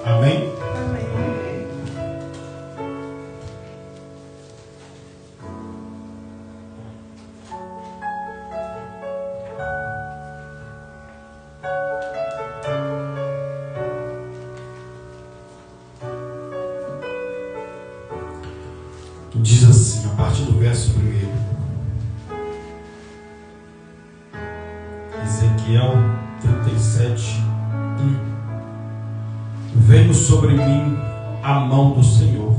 Amém? Diz assim, a partir do verso 1. Ezequiel 37, 1. Veio sobre mim a mão do Senhor,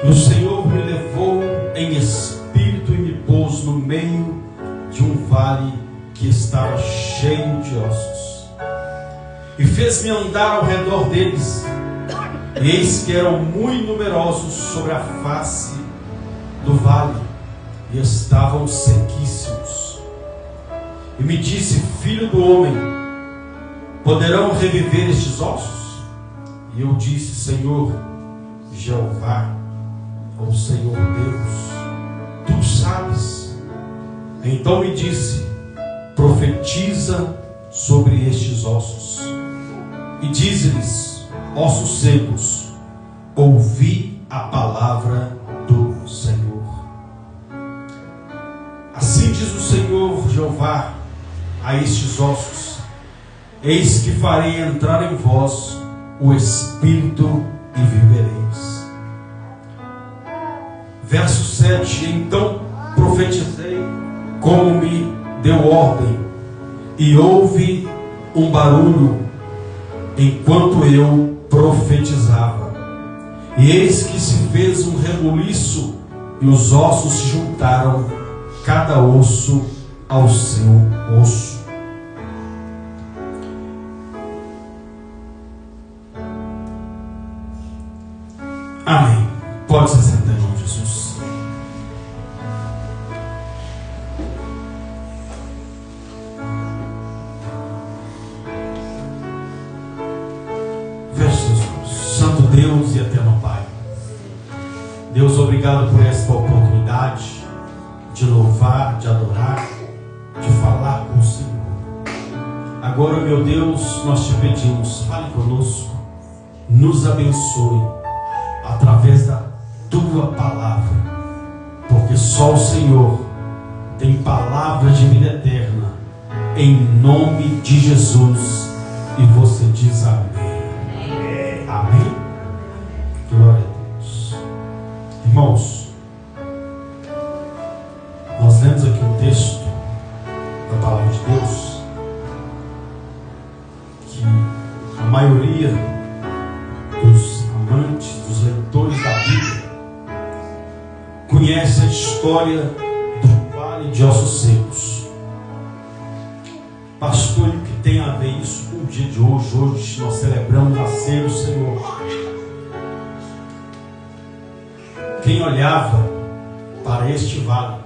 e o Senhor me levou em espírito e me pôs no meio de um vale que estava cheio de ossos, e fez-me andar ao redor deles. Eis que eram muito numerosos sobre a face do vale, e estavam sequíssimos. E me disse: filho do homem, poderão reviver estes ossos? E eu disse: Senhor Jeová, ou Senhor Deus, tu sabes. Então me disse: profetiza sobre estes ossos, e dize-lhes: ossos secos, ouvi a palavra do Senhor. Assim diz o Senhor Jeová a estes ossos: eis que farei entrar em vós o Espírito e vivereis. Verso 7. Então profetizei como me deu ordem, e houve um barulho enquanto eu profetizava, e eis que se fez um rebuliço, e os ossos se juntaram, cada osso ao seu osso. Amém. Pode se sentar em nome de Jesus. Santo Deus e eterno Pai, Deus, obrigado por esta oportunidade de louvar, de adorar, de falar com o Senhor. Agora, meu Deus, nós te pedimos, fale conosco, nos abençoe através da tua palavra, porque só o Senhor tem palavra de vida eterna, em nome de Jesus. E você diz amém. Amém? Glória a Deus. Irmãos, nós lemos aqui um texto da palavra de Deus que a maioria dos amantes, dos leitores da Bíblia conhece a história do vale de ossos secos. Pastor, e o que tem a ver isso com o dia de hoje? Hoje nós celebramos a ceia do Senhor. Quem olhava para este vale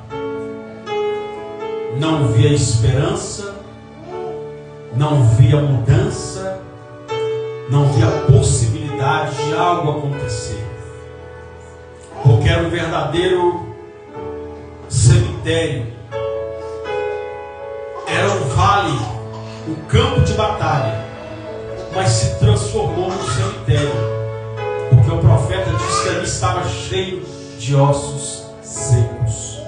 não via esperança, não via mudança, não via possibilidade de algo acontecer, porque era um verdadeiro cemitério, era um vale, um campo de batalha, mas se transformou num cemitério, porque o profeta disse que ali estava cheio de ossos secos.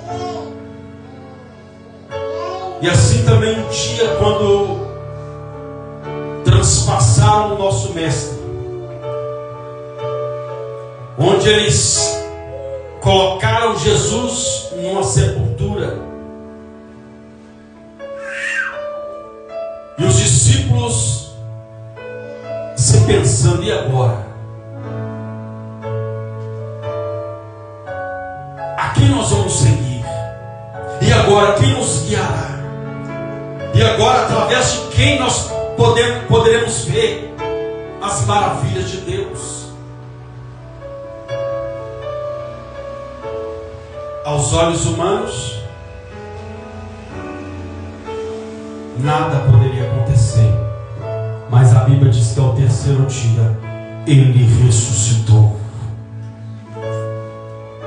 E assim também um dia, quando transpassaram o nosso mestre, onde eles colocaram Jesus numa sepultura, e os discípulos se pensando: e agora? A quem nós vamos seguir? E agora, quem nos guiará? E agora, através de quem nós poderemos ver as maravilhas de Deus? Aos olhos humanos, nada poderia acontecer, mas a Bíblia diz que ao terceiro dia Ele ressuscitou.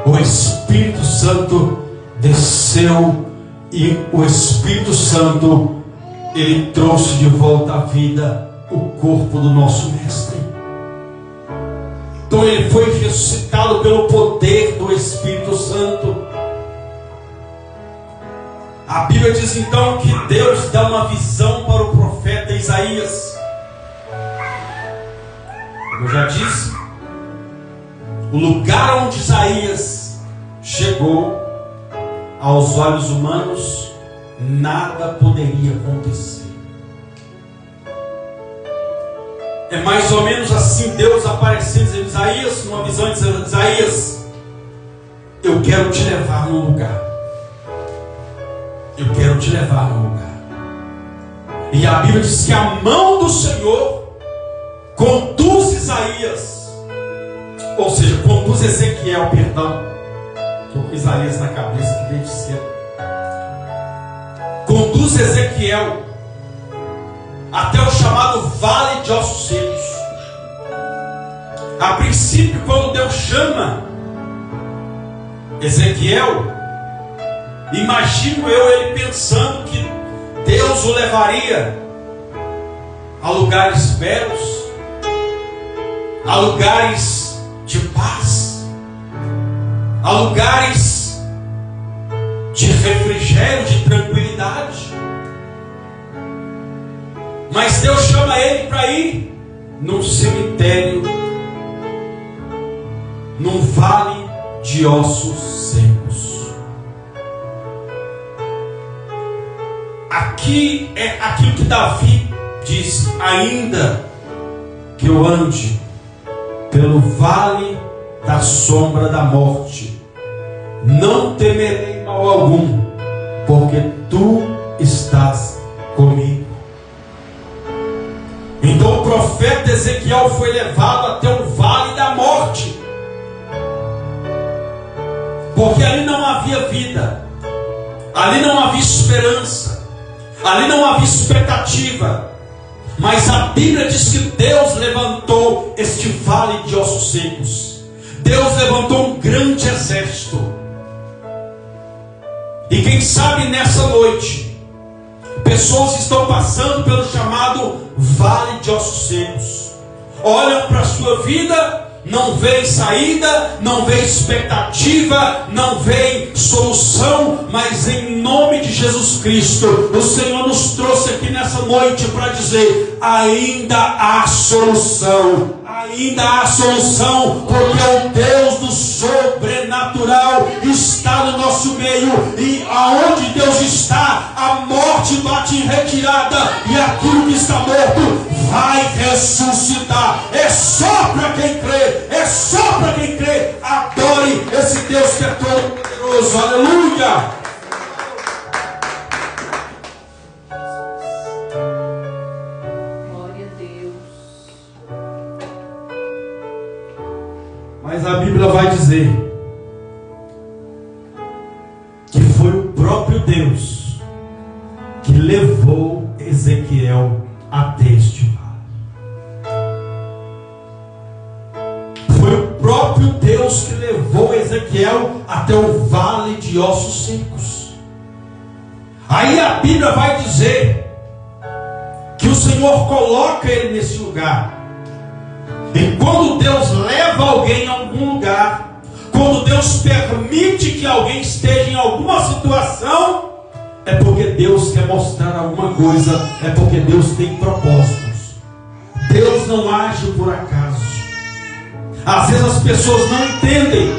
O Espírito Santo desceu, e o Espírito Santo, Ele trouxe de volta à vida o corpo do nosso mestre. Então ele foi ressuscitado pelo poder do Espírito Santo. A Bíblia diz então que Deus dá uma visão para o profeta Isaías. Como eu já disse, o lugar onde Isaías chegou, aos olhos humanos, nada poderia acontecer. É mais ou menos assim, Deus aparecendo em Isaías, numa visão de Isaías: eu quero te levar num lugar. Eu quero te levar num lugar. E a Bíblia diz que a mão do Senhor conduz Isaías, ou seja, conduz Ezequiel, perdão. Estou com Isaías na cabeça que desde cedo. Conduz Ezequiel até o chamado Vale de Ossos Secos. A princípio, quando Deus chama Ezequiel, imagino eu ele pensando que Deus o levaria a lugares belos, a lugares de paz, a lugares de refrigério, de tranquilidade. Mas Deus chama ele para ir num cemitério, num vale de ossos secos. Aqui é aquilo que Davi disse: ainda que eu ande pelo vale da sombra da morte, não temerei mal algum, porque tu estás comigo. Então o profeta Ezequiel foi levado até o vale da morte, porque ali não havia vida, ali não havia esperança, ali não havia expectativa. Mas a Bíblia diz que Deus levantou este vale de ossos secos. Deus levantou um grande exército. E quem sabe nessa noite, pessoas estão passando pelo chamado vale de ossos secos. Olham para a sua vida, não vê saída, não vê expectativa, não vê solução, mas em nome de Jesus Cristo, o Senhor nos trouxe aqui nessa noite para dizer: ainda há solução. Ainda há solução, porque o Deus do sobrenatural está no nosso meio, e aonde Deus está, a morte bate em retirada, e aquilo que está morto vai ressuscitar. É só para quem crê, é só para quem crê. Adore esse Deus que é todo poderoso. Aleluia! Mas a Bíblia vai dizer que foi o próprio Deus que levou Ezequiel até este vale. Foi o próprio Deus que levou Ezequiel até o vale de ossos secos. Aí a Bíblia vai dizer que o Senhor coloca ele nesse lugar. E quando Deus leva alguém a algum lugar, quando Deus permite que alguém esteja em alguma situação, é porque Deus quer mostrar alguma coisa, é porque Deus tem propósitos. Deus não age por acaso. Às vezes as pessoas não entendem,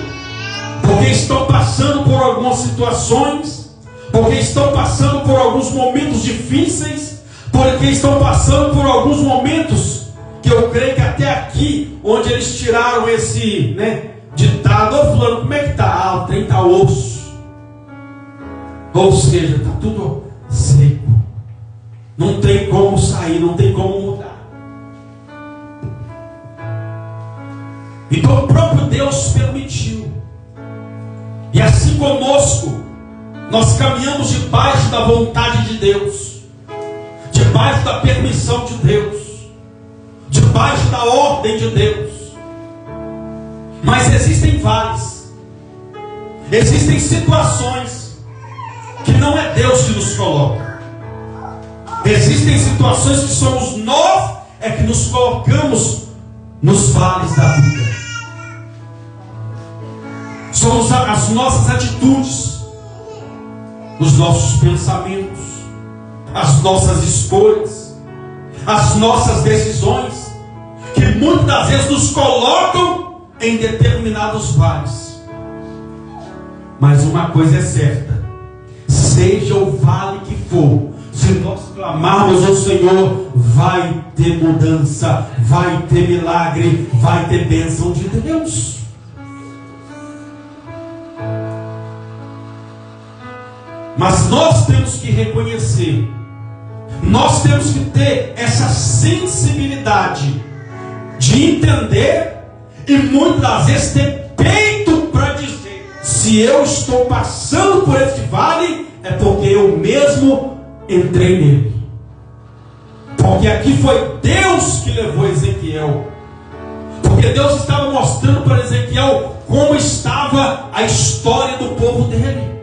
porque estão passando por algumas situações, porque estão passando por alguns momentos difíceis, porque estão passando por alguns momentos que eu creio que até aqui, onde eles tiraram esse ditado: ô fulano, como é que está? Ah, o trem está osso. Ou seja, está tudo seco. Não tem como sair, não tem como mudar. Então o próprio Deus permitiu. E assim conosco, nós caminhamos debaixo da vontade de Deus, debaixo da permissão de Deus, debaixo da ordem de Deus. Mas existem vales, existem situações que não é Deus que nos coloca. Existem situações que somos nós que nos colocamos nos vales da vida. são as nossas atitudes, os nossos pensamentos, as nossas escolhas, as nossas decisões, que muitas das vezes nos colocam em determinados vales. Mas uma coisa é certa: seja o vale que for, se nós clamarmos ao Senhor, vai ter mudança, vai ter milagre, vai ter bênção de Deus. Mas nós temos que reconhecer, nós temos que ter essa sensibilidade de entender e muitas das vezes ter peito para dizer: se eu estou passando por esse vale, é porque eu mesmo entrei nele. Porque aqui foi Deus que levou Ezequiel. Porque Deus estava mostrando para Ezequiel como estava a história do povo dele.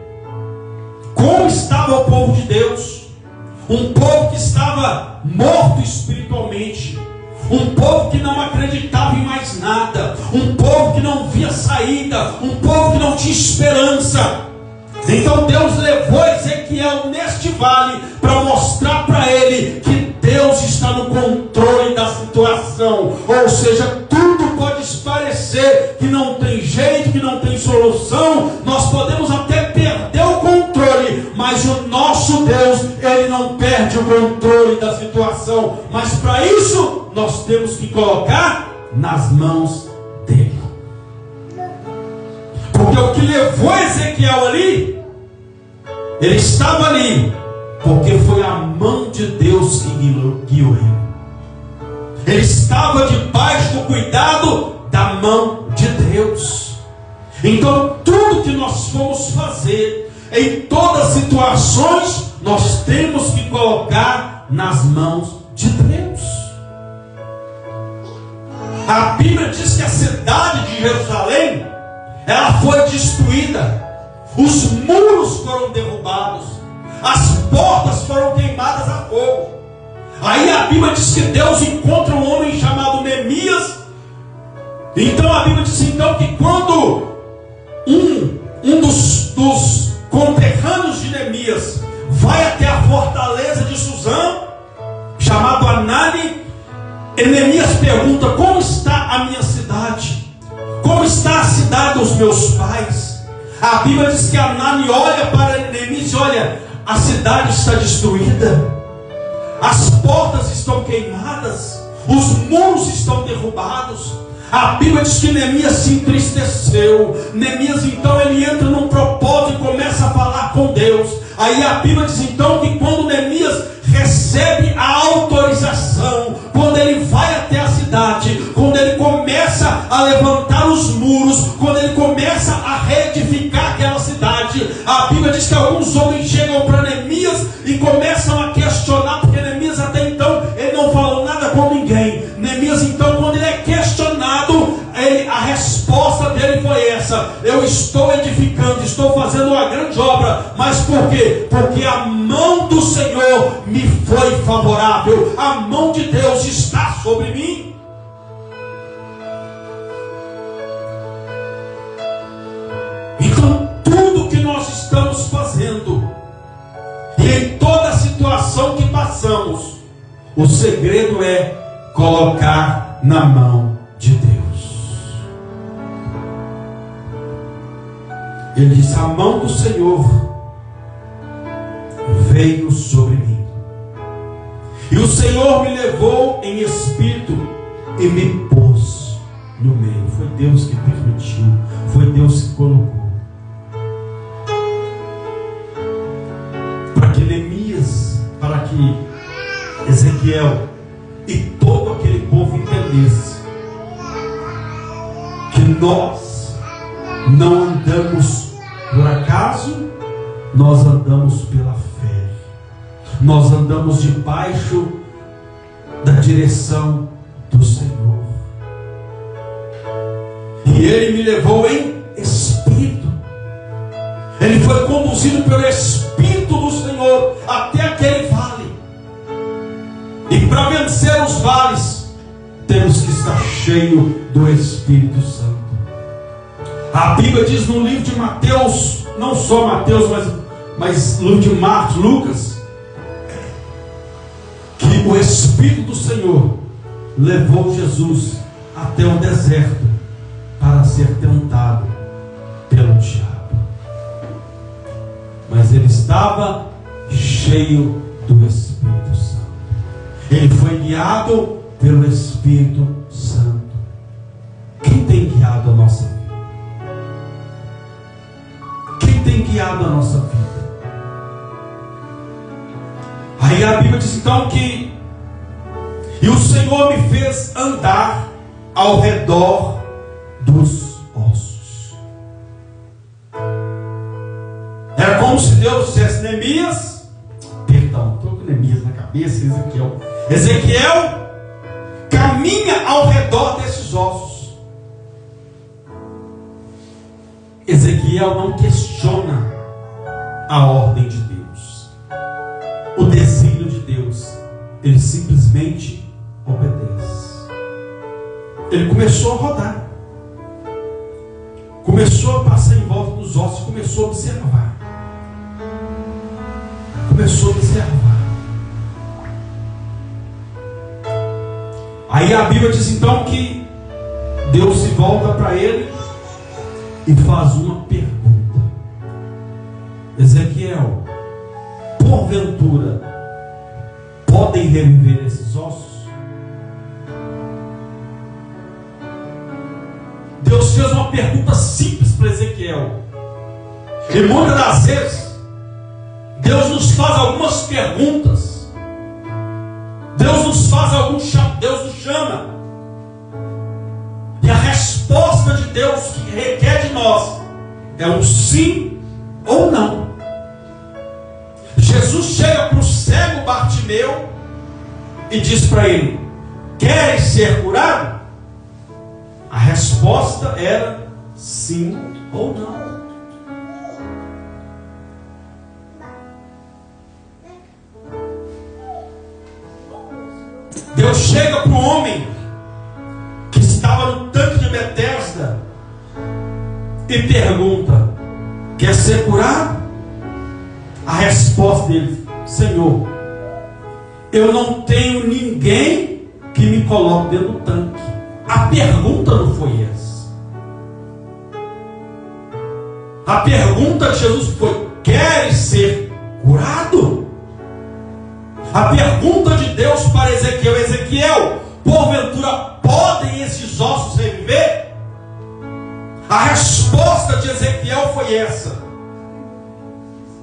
Como estava o povo de Deus. Um povo que estava morto espiritualmente. Um povo que não acreditava em mais nada. Um povo que não via saída. Um povo que não tinha esperança. Então Deus levou Ezequiel neste vale para mostrar para ele que Deus está no controle da situação. Ou seja, tudo pode parecer que não tem jeito, que não tem solução. Nós podemos até perder o controle, mas o nosso Deus, Ele não perde o controle da situação. Mas para isso, nós temos que colocar nas mãos dele. Porque o que levou Ezequiel ali, ele estava ali porque foi a mão de Deus que guiou ele. Ele estava debaixo do cuidado da mão de Deus. Então tudo que nós formos fazer, em todas as situações, nós temos que colocar nas mãos de Deus. A Bíblia diz que a cidade de Jerusalém, ela foi destruída. Os muros foram derrubados. As portas foram queimadas a fogo. Aí a Bíblia diz que Deus encontra um homem chamado Neemias. Então a Bíblia diz então que quando um dos conterrâneos de Neemias vai até a fortaleza de Suzã, chamado Anani, e Neemias pergunta: como está a minha cidade? Como está a cidade dos meus pais? A Bíblia diz que Anani olha para Neemias e olha: a cidade está destruída, as portas estão queimadas, os muros estão derrubados. A Bíblia diz que Neemias se entristeceu. Neemias então ele entra num propósito e começa a falar com Deus. Aí a Bíblia diz então que quando Neemias recebe a autorização, quando ele vai até a cidade, quando ele começa a levantar os muros, quando ele começa a reedificar aquela cidade, a Bíblia diz que alguns homens chegam para Neemias e começam a questionar, porque Neemias até então ele não falou nada com ninguém. Neemias então, quando ele é questionado, a resposta dele foi essa: eu estou edificando, estou fazendo uma grande obra. Mas por quê? Porque a mão do Senhor me foi favorável, a mão de Deus está sobre mim. Então tudo que nós estamos fazendo, e em toda situação que passamos, o segredo é colocar na mão de Deus. Ele diz: a mão do Senhor veio sobre mim, e o Senhor me levou em espírito e me pôs no meio. Foi Deus que permitiu, foi Deus que colocou, para que Neemias, para que Ezequiel e todo aquele povo entendesse que nós não andamos por acaso, nós andamos pela fé, nós andamos debaixo da direção do Senhor. E Ele me levou em espírito, Ele foi conduzido pelo Espírito do Senhor até aquele vale. E para vencer os vales, temos que estar cheio do Espírito Santo. A Bíblia diz no livro de Mateus, não só Mateus, mas no livro de Marcos, Lucas, que o Espírito do Senhor levou Jesus até o deserto para ser tentado pelo diabo. Mas ele estava cheio do Espírito Santo. Ele foi guiado pelo Espírito Santo. Quem tem guiado a nossa vida? Quem tem guiado a nossa vida? Aí a Bíblia diz então que e o Senhor me fez andar ao redor dos ossos. Era como se Deus dissesse: Neemias, perdão, estou com Neemias na cabeça, Ezequiel, caminha ao redor desses ossos. Ezequiel não questiona a ordem de Deus, o desígnio de Deus. Ele simplesmente obedece. Ele começou a rodar, começou a passar em volta dos ossos, começou a observar. Aí a Bíblia diz então que Deus se volta para ele e faz uma pergunta: Ezequiel, porventura podem reviver esses ossos? Deus fez uma pergunta simples para Ezequiel. E muitas das vezes Deus nos faz algumas perguntas, Deus nos chama, e a resposta de Deus que requer de nós é um sim ou não. Jesus chega para o cego Bartimeu e diz para ele: queres ser curado? A resposta era sim ou não. Deus chega para o homem que estava no tanque de Betesda e pergunta: quer ser curado? A resposta dele: Senhor, eu não tenho ninguém que me coloque dentro do tanque. A pergunta não foi essa. A pergunta de Jesus foi: queres ser curado? A pergunta de Deus para Ezequiel: Ezequiel, porventura podem esses ossos reviver? A resposta de Ezequiel foi essa: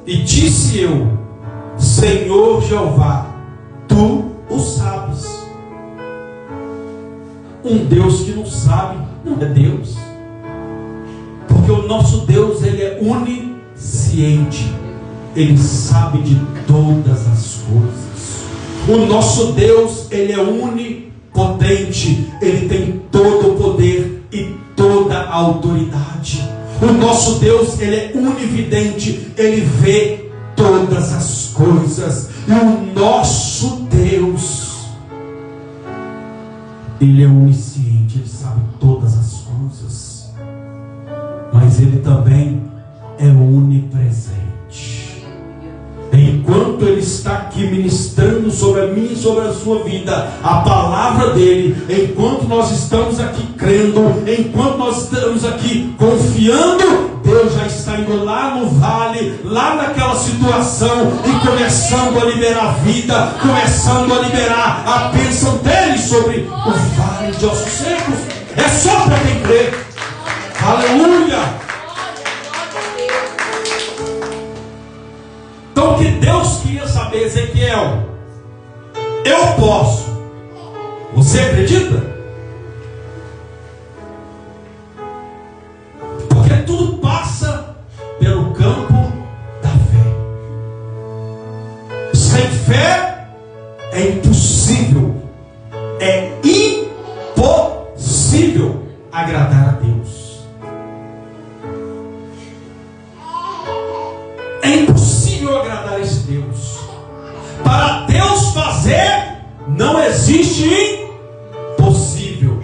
e disse eu, Senhor Jeová, tu o sabes. Um Deus que não sabe não é Deus, porque o nosso Deus, ele é onisciente, ele sabe de todas as coisas. O nosso Deus, ele é onipotente, ele tem todo o poder e toda a autoridade. O nosso Deus, ele é onividente, ele vê todas as coisas. E o nosso Deus, ele é onisciente, ele sabe todas as coisas, mas ele também é onipresente. Enquanto ele está aqui ministrando sobre a minha e sobre a sua vida, a palavra dele, enquanto nós estamos aqui crendo, enquanto nós estamos aqui confiando, Deus já está indo lá no vale, lá naquela situação, e começando a liberar vida, começando a liberar a bênção dele sobre o vale de ossos secos. É só para quem crê. Aleluia! Então o que Deus queria saber: Ezequiel, eu posso. Você acredita? Porque tudo passa pelo campo da fé. Sem fé é impossível, é impossível agradar a Deus. É impossível agradar a esse Deus. Para Deus fazer, não existe impossível.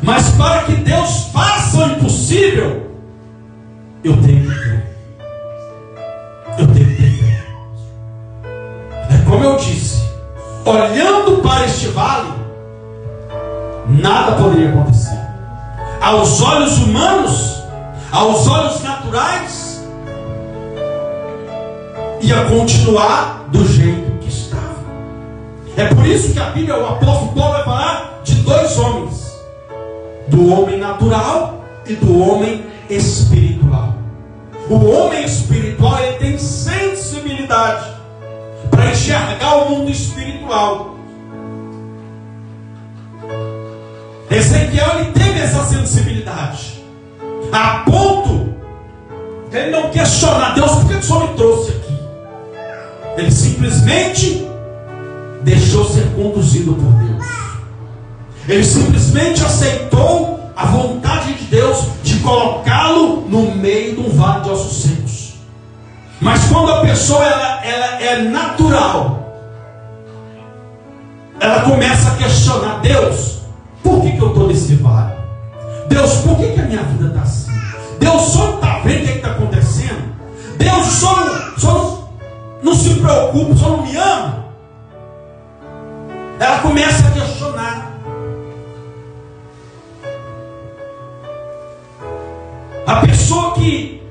Mas para que Deus faça o impossível, eu tenho que crer. Eu tenho que ter fé. É como eu disse, olhando para este vale, nada poderia acontecer. Aos olhos humanos, aos olhos naturais, ia continuar do jeito que estava. É por isso que a Bíblia, o apóstolo Paulo vai falar de dois homens: do homem natural e do homem espiritual. O homem espiritual, ele tem sensibilidade para enxergar o mundo espiritual. Ezequiel, ele teve essa sensibilidade a ponto de ele não questionar: Deus, por que o Senhor me trouxe aqui? Ele simplesmente deixou ser conduzido por Deus. Ele simplesmente aceitou a vontade de Deus de colocá-lo no meio de um vale de ossos secos. Mas quando a pessoa ela é natural, ela começa a questionar: Deus, por que eu estou nesse vale? Deus, por que a minha vida está assim? Deus, o Senhor está vendo o que está acontecendo? Deus, o Senhor não se preocupa, o Senhor não me ama? Ela começa a questionar. A pessoa que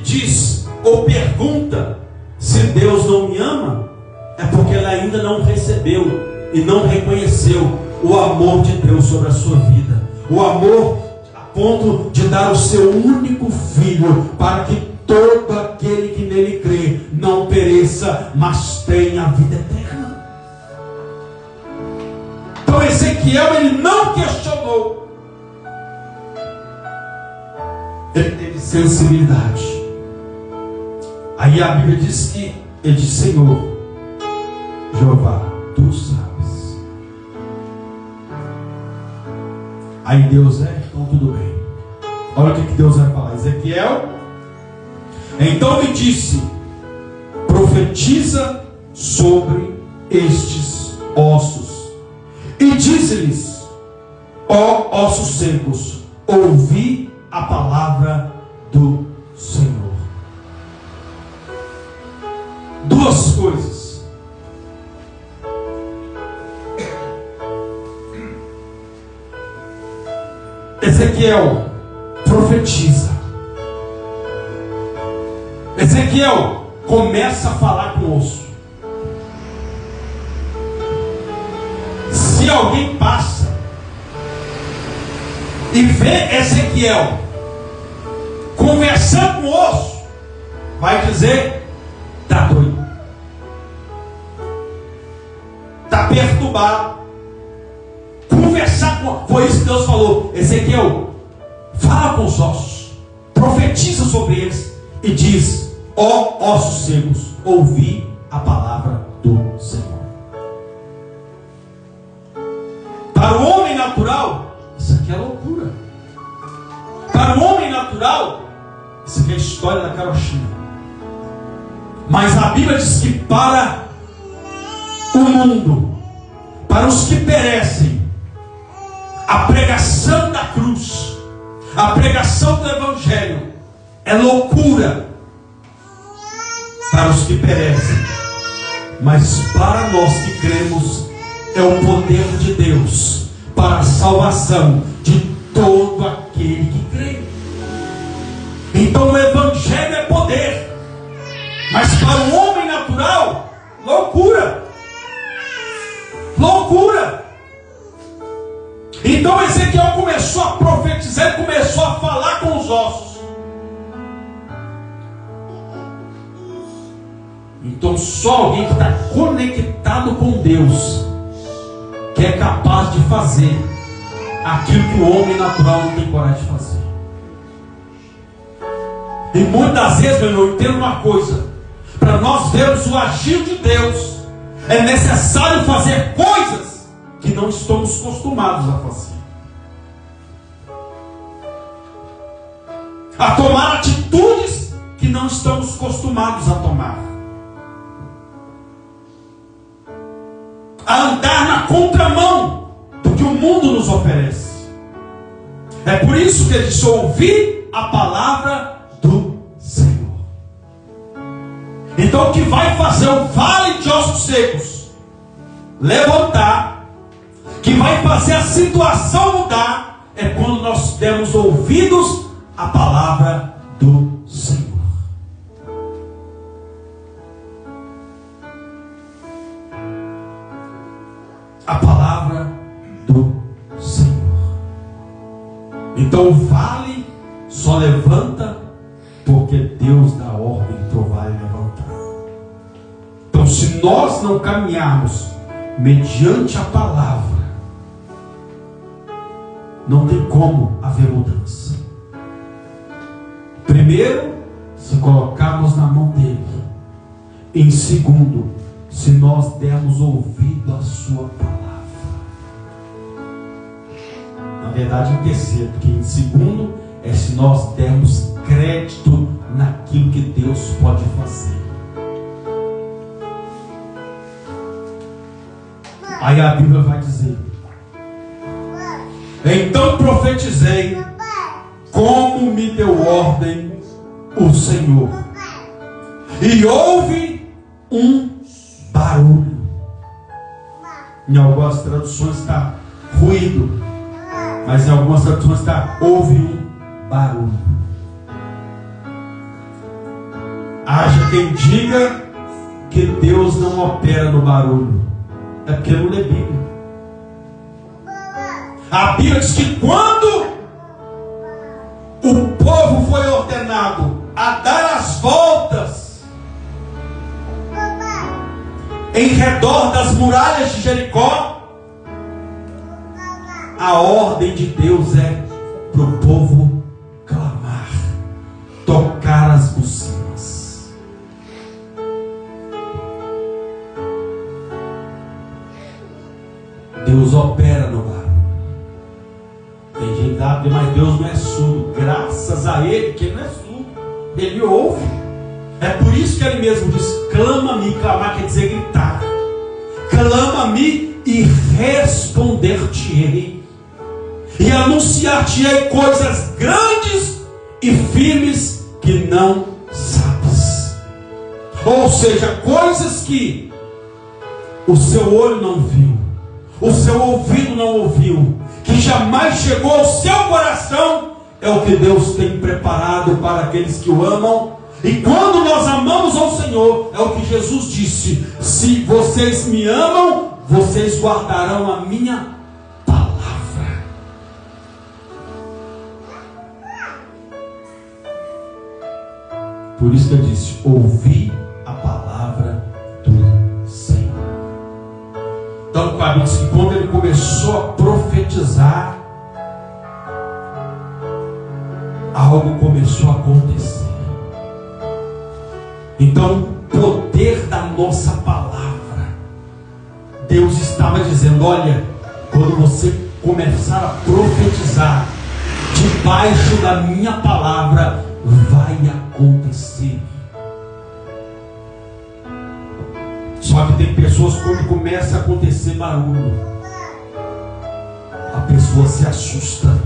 diz ou pergunta se Deus não me ama, é porque ela ainda não recebeu e não reconheceu o amor de Deus sobre a sua vida. O amor a ponto de dar o seu único filho, para que todo aquele que nele crê não pereça, mas tenha a vida eterna. Então Ezequiel, ele não questionou. Ele teve sensibilidade. Aí a Bíblia diz que ele disse: Senhor, Jeová, tu sabes. Aí Deus, então tudo bem. Olha o que Deus vai falar. Ezequiel, então me disse: profetiza sobre estes ossos, e dize-lhes: ó ossos secos, ouvi a palavra do Senhor. Duas coisas. Ezequiel profetiza. Ezequiel começa a falar com o osso. Se alguém passa e vê Ezequiel conversando com o osso, vai dizer: está doido, está perturbado. Conversar com... Foi isso que Deus falou: Ezequiel, fala com os ossos, profetiza sobre eles e diz: ó ossos secos, ouvi a palavra do Senhor. Para o homem natural, isso aqui é loucura. Para o homem natural, isso aqui é a história da carochinha. Mas a Bíblia diz que para o mundo, para os que perecem, a pregação da cruz, a pregação do Evangelho é loucura para os que perecem. Mas para nós que cremos, é o poder de Deus para a salvação de todo aquele que crê. Então o Evangelho é poder, mas para o homem natural, loucura. Loucura. Então Ezequiel começou a profetizar, começou a falar com os ossos. Então só alguém que está conectado com Deus que é capaz de fazer aquilo que o homem natural não tem coragem de fazer. E muitas vezes, meu irmão, entenda uma coisa: para nós vermos o agir de Deus, é necessário fazer coisas que não estamos acostumados a fazer, a tomar atitudes que não estamos acostumados a tomar, a andar na contramão do que o mundo nos oferece. É por isso que ele disse: ouvir a palavra do Senhor. Então o que vai fazer o vale de ossos secos levantar, que vai fazer a situação mudar, é quando nós demos ouvidos à palavra do Senhor. A palavra do Senhor. Então o vale só levanta porque Deus dá ordem para o vale levantar. Então, se nós não caminharmos mediante a palavra, não tem como haver mudança. Primeiro, se colocarmos na mão dele. Em segundo, se nós dermos ouvido à sua palavra. Na verdade, em terceiro, porque em segundo é se nós dermos crédito naquilo que Deus pode fazer. Aí a Bíblia vai dizer: então profetizei como me deu ordem o Senhor, e houve um barulho. Em algumas traduções está ruído, mas em algumas traduções está houve um barulho. Haja quem diga que Deus não opera no barulho, é porque não lê Bíblia. A Bíblia diz que quando o povo foi ordenado a dar as voltas em redor das muralhas de Jericó, a ordem de Deus é para o povo clamar, tocar as buzinas. Deus opera no barulho. Tem gente que sabe, mas Deus não é surdo. Graças a Ele que Ele não é surdo, Ele ouve. É por isso que Ele mesmo diz: clama-me. Clamar quer dizer gritar. Clama-me e responder-te-ei, e anunciar-te-ei coisas grandes e firmes que não sabes. Ou seja, coisas que o seu olho não viu, o seu ouvido não ouviu, que jamais chegou ao seu coração, é o que Deus tem preparado para aqueles que o amam. E quando nós amamos ao Senhor, é o que Jesus disse: se vocês me amam, vocês guardarão a minha palavra. Por isso que eu disse: ouvi a palavra do Senhor. Então, a Bíblia diz que quando ele começou a profetizar, algo começou a acontecer. Então, o poder da nossa palavra, Deus estava dizendo: olha, quando você começar a profetizar debaixo da minha palavra, vai acontecer. Só que tem pessoas, quando começa a acontecer barulho, a pessoa se assusta.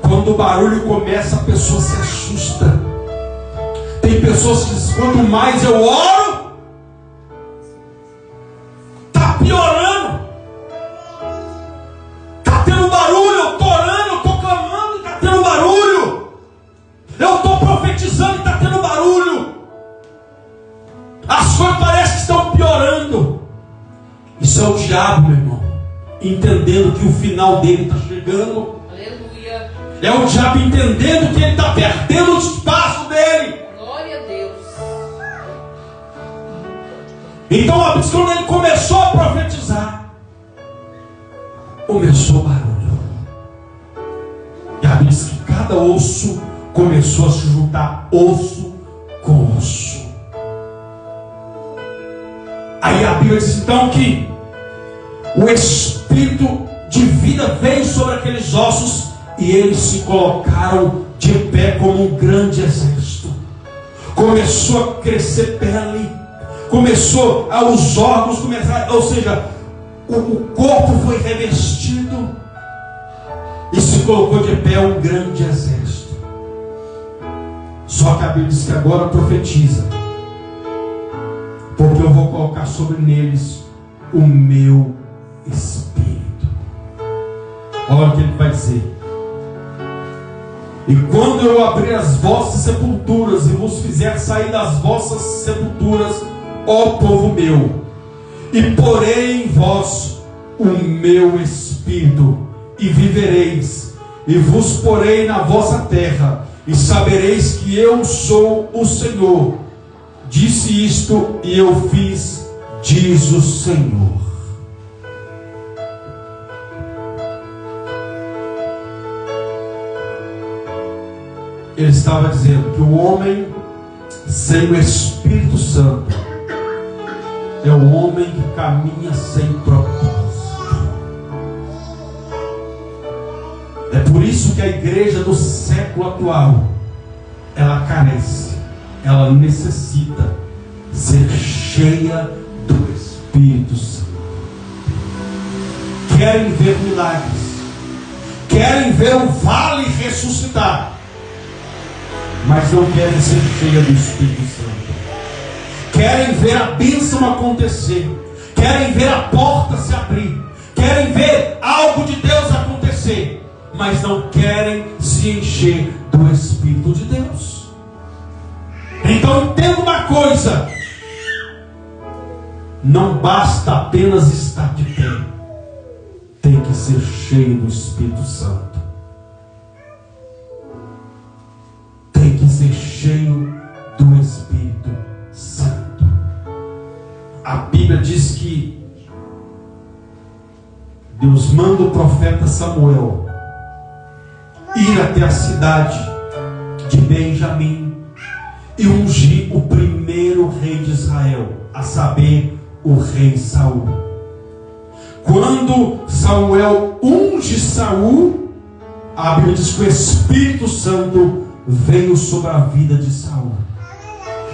Quando o barulho começa, a pessoa se assusta. Tem pessoas que dizem: quanto mais eu oro, está piorando. Está tendo barulho, eu estou orando, eu estou clamando, está tendo barulho. Eu estou profetizando e está tendo barulho. As coisas parecem que estão piorando. Isso é o diabo, meu irmão, entendendo que o final dele está chegando. Aleluia. É o diabo entendendo que ele está perdendo o espaço dele. Glória a Deus. Então, quando ele começou a profetizar, começou o barulho. E a Bíblia diz que cada osso começou a se juntar, osso com osso. Aí a Bíblia diz então que o Espírito de vida veio sobre aqueles ossos e eles se colocaram de pé como um grande exército. Começou a crescer pele, começou a os órgãos começaram, ou seja, o corpo foi revestido. e se colocou de pé um grande exército. Só que a Bíblia diz que agora profetiza, porque eu vou colocar sobre neles o meu Espírito. Olha o que ele vai dizer: e quando eu abrir as vossas sepulturas e vos fizer sair das vossas sepulturas, ó povo meu, e porei em vós o meu Espírito, e vivereis, e vos porei na vossa terra, e sabereis que eu sou o Senhor. Disse isto e eu fiz, diz o Senhor. Ele estava dizendo que o homem sem o Espírito Santo é o homem que caminha sem propósito. É por isso que a igreja do século atual, ela carece, ela necessita ser cheia do Espírito Santo. Querem ver milagres, querem ver o vale ressuscitar, mas não querem ser cheios do Espírito Santo. Querem ver a bênção acontecer, querem ver a porta se abrir, querem ver algo de Deus acontecer, mas não querem se encher do Espírito de Deus. Então entenda uma coisa: não basta apenas estar de pé, tem que ser cheio do Espírito Santo. Tem que ser cheio do Espírito Santo. A Bíblia diz que Deus manda o profeta Samuel ir até a cidade de Benjamim e ungir o primeiro rei de Israel, a saber, o rei Saul. Quando Samuel unge Saul, a Bíblia diz que o Espírito Santo veio sobre a vida de Saul.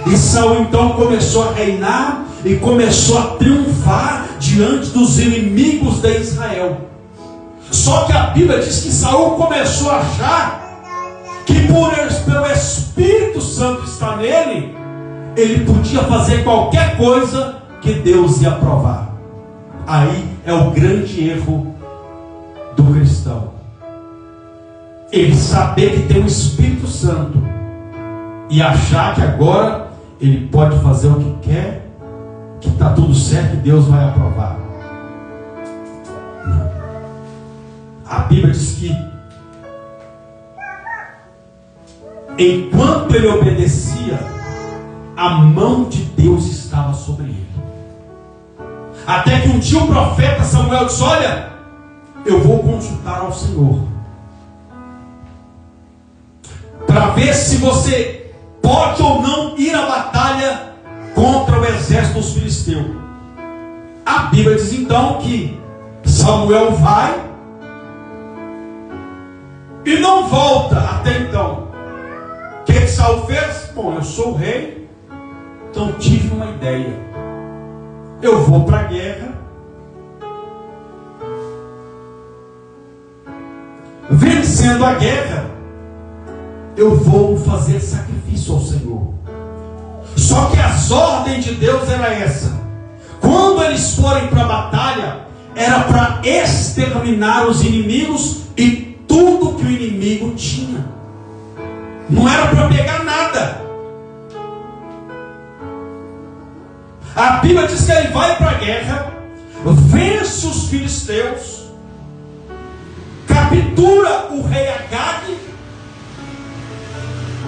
E Saul então começou a reinar e começou a triunfar diante dos inimigos de Israel. Só que a Bíblia diz que Saul começou a achar que pelo Espírito Santo estar nele, ele podia fazer qualquer coisa que Deus ia aprovar. Aí é o grande erro do cristão. Ele saber que tem o Espírito Santo e achar que agora ele pode fazer o que quer, que está tudo certo e Deus vai aprovar. Não. A Bíblia diz que enquanto ele obedecia, a mão de Deus estava sobre ele. Até que um dia o profeta Samuel disse: olha, eu vou consultar ao Senhor para ver se você pode ou não ir à batalha contra o exército dos filisteus. A Bíblia diz então que Samuel vai e não volta até então. O que Saul fez? Bom, eu sou o rei, então tive uma ideia. Eu vou para a guerra, vencendo a guerra, eu vou fazer sacrifício ao Senhor. Só que as ordens de Deus era essa: quando eles forem para a batalha, era para exterminar os inimigos e tudo que o inimigo tinha. Não era para pegar nada. A Bíblia diz que ele vai para a guerra, vence os filisteus, captura o rei Agag,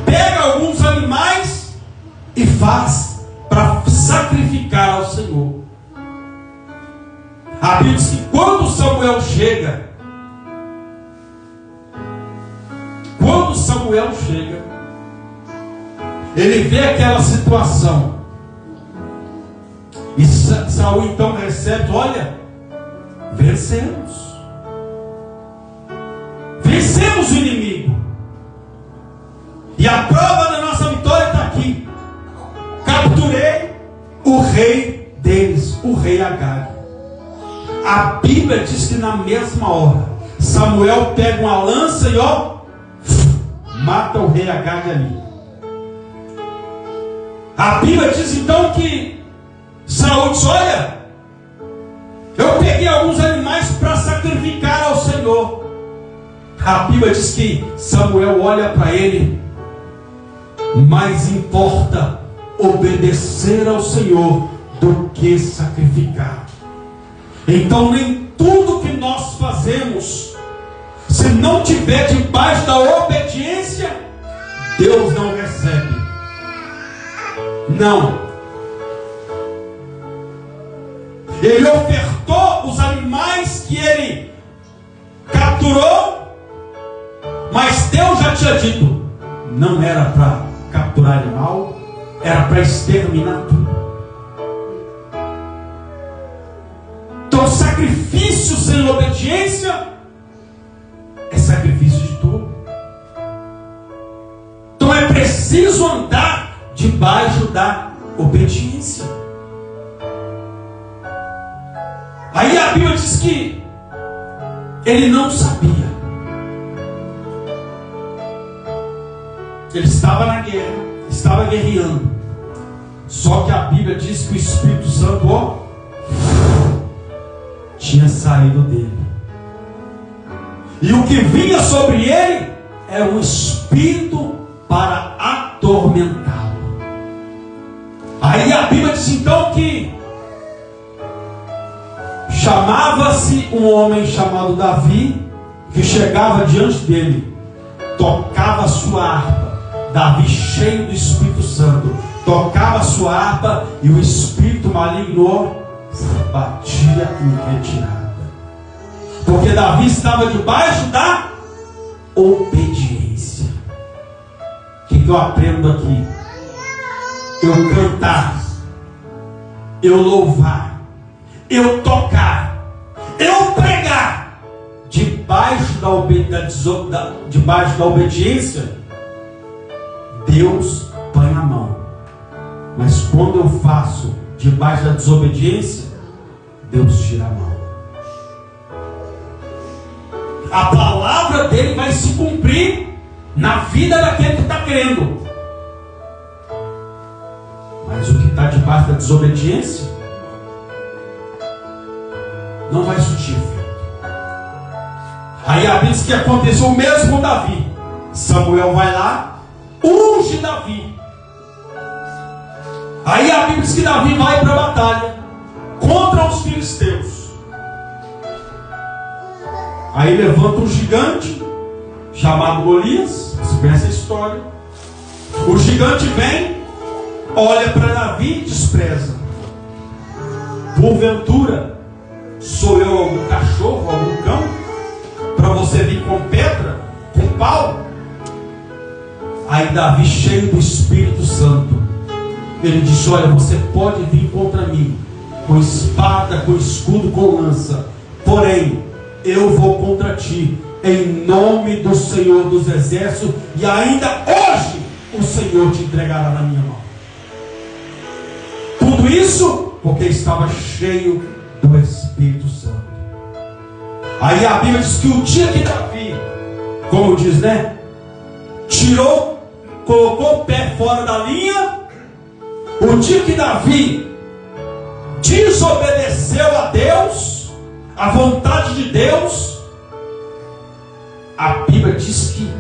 pega alguns animais e faz para sacrificar ao Senhor. A Bíblia diz que quando Samuel chega, ele vê aquela situação. E Saul então recebe: olha, vencemos o inimigo, e a prova da nossa vitória está aqui. Capturei o rei deles, o rei Agag. A Bíblia diz que na mesma hora Samuel pega uma lança e mata o rei Agag ali. A Bíblia diz então que Saul diz: olha, eu peguei alguns animais para sacrificar ao Senhor. A Bíblia diz que Samuel olha para ele: mais importa obedecer ao Senhor do que sacrificar. Então nem tudo que nós fazemos, se não tiver debaixo da obediência, Deus não recebe. Não. Ele ofertou os animais que ele capturou, mas Deus já tinha dito: não era para capturar animal, era para exterminar tudo. Então, sacrifício sem obediência é sacrifício de tolo. Então é preciso andar debaixo da obediência. Aí a Bíblia diz que ele não sabia. Ele estava na guerra, estava guerreando. Só que a Bíblia diz que o Espírito Santo tinha saído dele. E o que vinha sobre ele era um espírito para atormentá-lo. Aí a Bíblia diz então que chamava-se um homem chamado Davi, que chegava diante dele, tocava a sua harpa. Davi, cheio do Espírito Santo, tocava a sua harpa e o espírito maligno batia em retirada. Porque Davi estava debaixo da obediência. O que eu aprendo aqui? Eu cantar, eu louvar, eu tocar, eu pregar debaixo da obediência, Deus põe a mão. Mas quando eu faço debaixo da desobediência, Deus tira a mão. A palavra dele vai se cumprir na vida daquele que está crendo. Mas o que está debaixo da desobediência não vai surtir efeito. Aí a Bíblia diz que aconteceu o mesmo com Davi. Samuel vai lá, unge Davi. Aí a Bíblia diz que Davi vai para a batalha contra os filisteus. Aí levanta um gigante chamado Golias. Você conhece a história? O gigante vem, olha para Davi e despreza. Porventura sou eu algum cachorro, algum cão, para você vir com pedra, com pau? Aí Davi, cheio do Espírito Santo, ele disse: olha, você pode vir contra mim com espada, com escudo, com lança, porém eu vou contra ti em nome do Senhor dos Exércitos, e ainda hoje o Senhor te entregará na minha mão. Tudo isso porque estava cheio do Espírito Santo. Aí a Bíblia diz que o dia que Davi, como diz, né, tirou, colocou o pé fora da linha, o dia que Davi desobedeceu a Deus, a vontade de Deus, a Bíblia diz que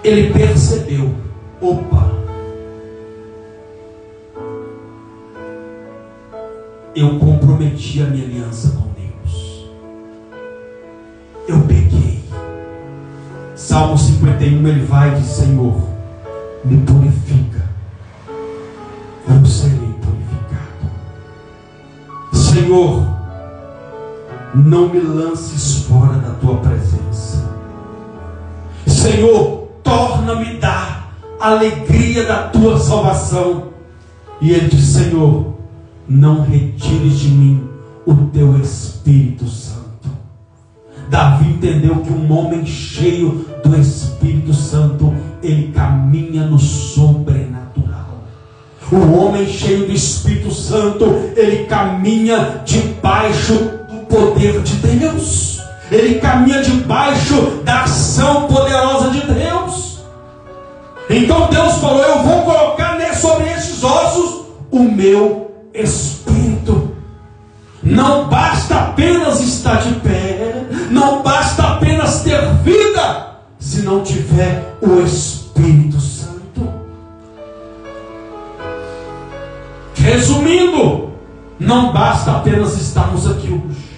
ele percebeu: opa, eu comprometi a minha aliança com Deus, eu pequei. Salmo 51, ele vai e diz: Senhor, me purifica, eu serei purificado. Senhor, não me lances fora da tua presença. Senhor, torna-me dar alegria da tua salvação. E ele diz: Senhor, não retires de mim o teu Espírito Santo. Davi entendeu que um homem cheio do Espírito Santo, ele caminha no sobrenatural. O homem cheio do Espírito Santo, ele caminha debaixo do poder de Deus. Ele caminha debaixo da ação poderosa de Deus. Então Deus falou: eu vou colocar sobre esses ossos o meu Espírito. Não basta apenas estar de pé, não basta apenas ter vida, se não tiver o Espírito Santo. Resumindo, não basta apenas estarmos aqui hoje,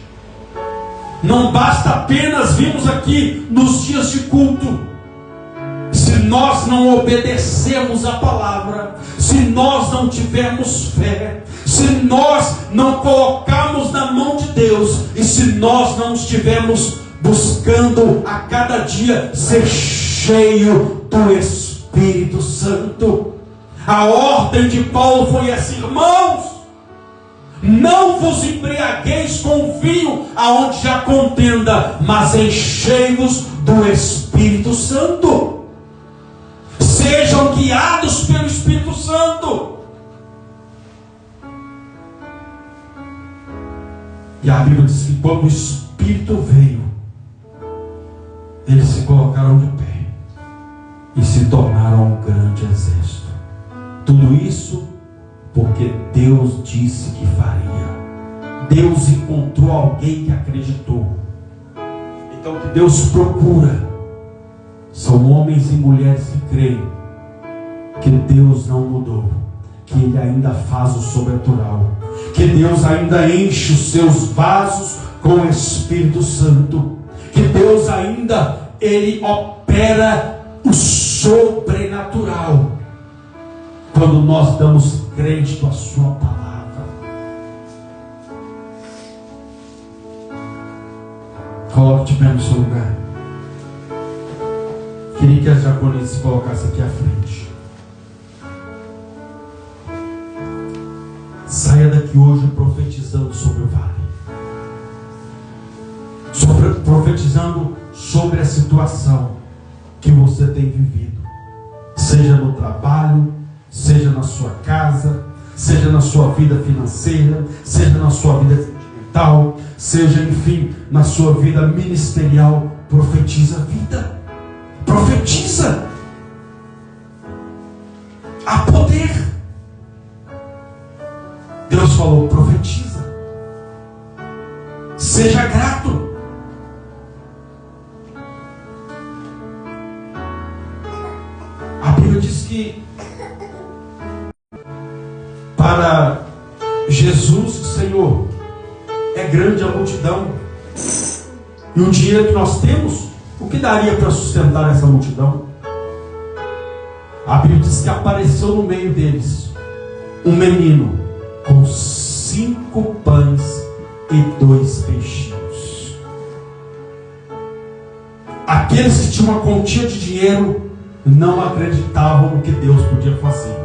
não basta apenas virmos aqui nos dias de culto. Se nós não obedecermos a palavra, se nós não tivermos fé, se nós não colocarmos na mão de Deus, e se nós não estivermos buscando a cada dia ser cheio do Espírito Santo. A ordem de Paulo foi essa: irmãos, não vos embriagueis com vinho aonde há contenda, mas enchei-vos do Espírito Santo. Sejam guiados pelo Espírito Santo. E a Bíblia diz que quando o Espírito veio, eles se colocaram de pé e se tornaram um grande exército. Tudo isso porque Deus disse que faria. Deus encontrou alguém que acreditou. Então o que Deus procura são homens e mulheres que creem que Deus não mudou, que Ele ainda faz o sobrenatural, que Deus ainda enche os seus vasos com o Espírito Santo, que Deus ainda, Ele opera o sobrenatural, quando nós damos crédito à sua palavra. Coloque-te bem no seu lugar. Queria que as diaconisas se colocassem aqui à frente. Saia daqui hoje profetizando sobre o vale, profetizando sobre a situação que você tem vivido, seja no trabalho, seja na sua casa, seja na sua vida financeira, seja na sua vida sentimental, seja, enfim, na sua vida ministerial. Profetiza a vida. Profetiza. Há poder. Deus falou: profetiza. Seja grato. A Bíblia diz que para Jesus, Senhor, é grande a multidão, e o dinheiro que nós temos, o que daria para sustentar essa multidão? A Bíblia diz que apareceu no meio deles um menino com 5 pães e 2 peixinhos. Aqueles que tinham uma quantia de dinheiro não acreditavam no que Deus podia fazer,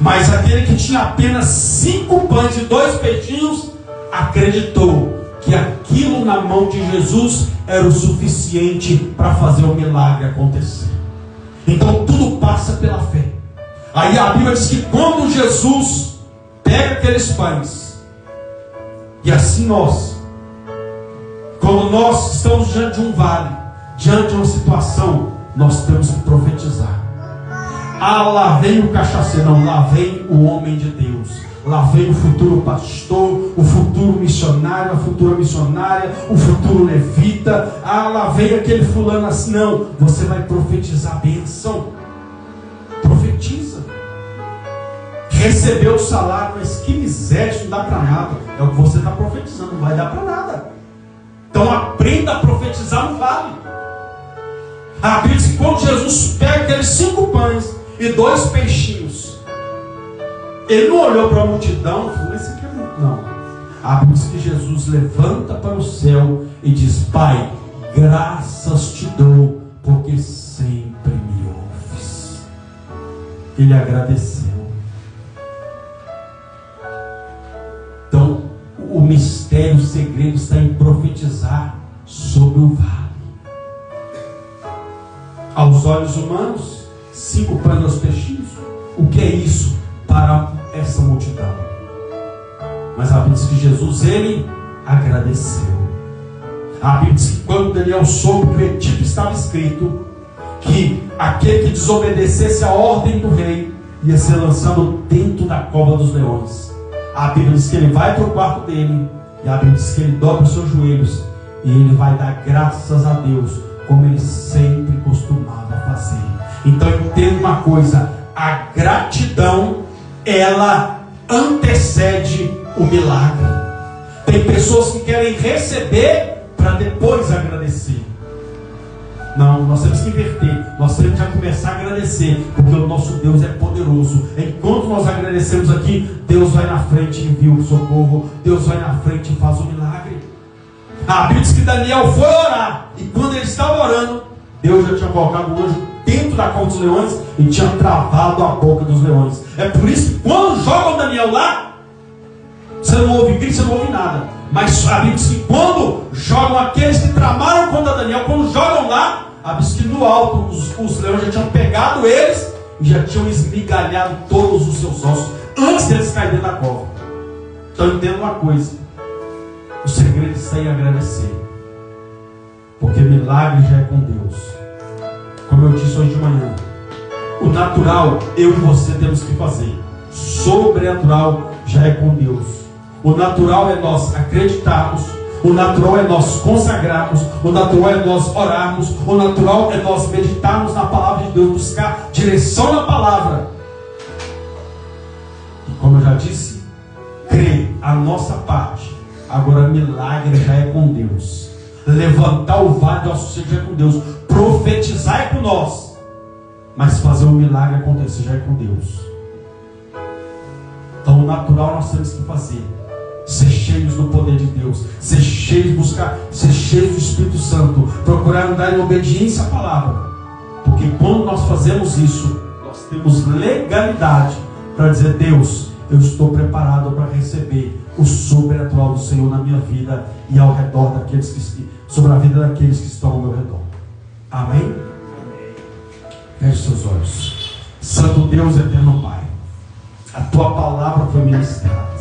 mas aquele que tinha apenas 5 pães e 2 peixinhos acreditou que aquilo na mão de Jesus era o suficiente para fazer o milagre acontecer. Então tudo passa pela fé. Aí a Bíblia diz que quando Jesus pega aqueles pães, e assim quando nós estamos diante de um vale, diante de uma situação, nós temos que profetizar. Ah, lá vem o cachaceiro, não, lá vem o homem de Deus, lá vem o futuro pastor, o futuro missionário, a futura missionária, o futuro levita. Ah, lá vem aquele fulano assim. Não, você vai profetizar a bênção. Profetiza. Recebeu o salário, mas que miséria, isso não dá para nada. É o que você está profetizando, não vai dar para nada. Então aprenda a profetizar no vale. A Bíblia diz que quando Jesus pega aqueles 5 pães e 2 peixinhos, ele não olhou para a multidão e falou: esse aqui é muito. Não. A Bíblia diz que Jesus levanta para o céu e diz: Pai, graças te dou, porque sempre me ouves. Ele agradeceu. Então, o mistério, o segredo está em profetizar sobre o vale. Aos olhos humanos, 5 pães e 2 peixinhos. O que é isso para essa multidão? Mas a Bíblia diz que Jesus, ele agradeceu. A Bíblia diz que quando Daniel soube que o edito estava escrito, que aquele que desobedecesse a ordem do rei ia ser lançado dentro da cova dos leões. A Bíblia diz que ele vai para o quarto dele, e a Bíblia diz que ele dobra os seus joelhos, e ele vai dar graças a Deus, como ele sempre costumava fazer. Então entenda uma coisa: a gratidão, ela antecede o milagre. Tem pessoas que querem receber para depois agradecer. Não, nós temos que inverter. Nós temos que começar a agradecer, porque o nosso Deus é poderoso. Enquanto nós agradecemos aqui, Deus vai na frente e envia o socorro. Deus vai na frente e faz o milagre. A Bíblia diz que Daniel foi orar, e quando ele estava orando, Deus já tinha colocado o anjo dentro da cova dos leões e tinha travado a boca dos leões. É por isso que quando jogam Daniel lá, você não ouve grito, você não ouve nada. Mas a Bíblia diz que quando jogam aqueles que tramaram contra Daniel, quando jogam lá, a Bíblia diz que no alto os leões já tinham pegado eles e já tinham esmigalhado todos os seus ossos antes deles caírem dentro da cova. Então entenda uma coisa: o segredo está em agradecer, porque milagre já é com Deus. Como eu disse hoje de manhã, o natural eu e você temos que fazer. Sobrenatural já é com Deus. O natural é nós acreditarmos, o natural é nós consagrarmos, o natural é nós orarmos, o natural é nós meditarmos na palavra de Deus, buscar direção na palavra. E como eu já disse, crer a nossa parte. Agora milagre já é com Deus. Levantar o vale do nosso seio já é com Deus. Profetizar é com nós. Mas fazer um milagre acontecer já é com Deus. Então o natural nós temos que fazer. Ser cheios do poder de Deus, ser cheios, buscar, ser cheios do Espírito Santo, procurar andar em obediência à palavra, porque quando nós fazemos isso, nós temos legalidade para dizer: Deus, eu estou preparado para receber o sobrenatural do Senhor na minha vida e ao redor daqueles que, sobre a vida daqueles que estão ao meu redor. Amém? Feche seus olhos. Santo Deus, eterno Pai, a tua palavra foi ministrada.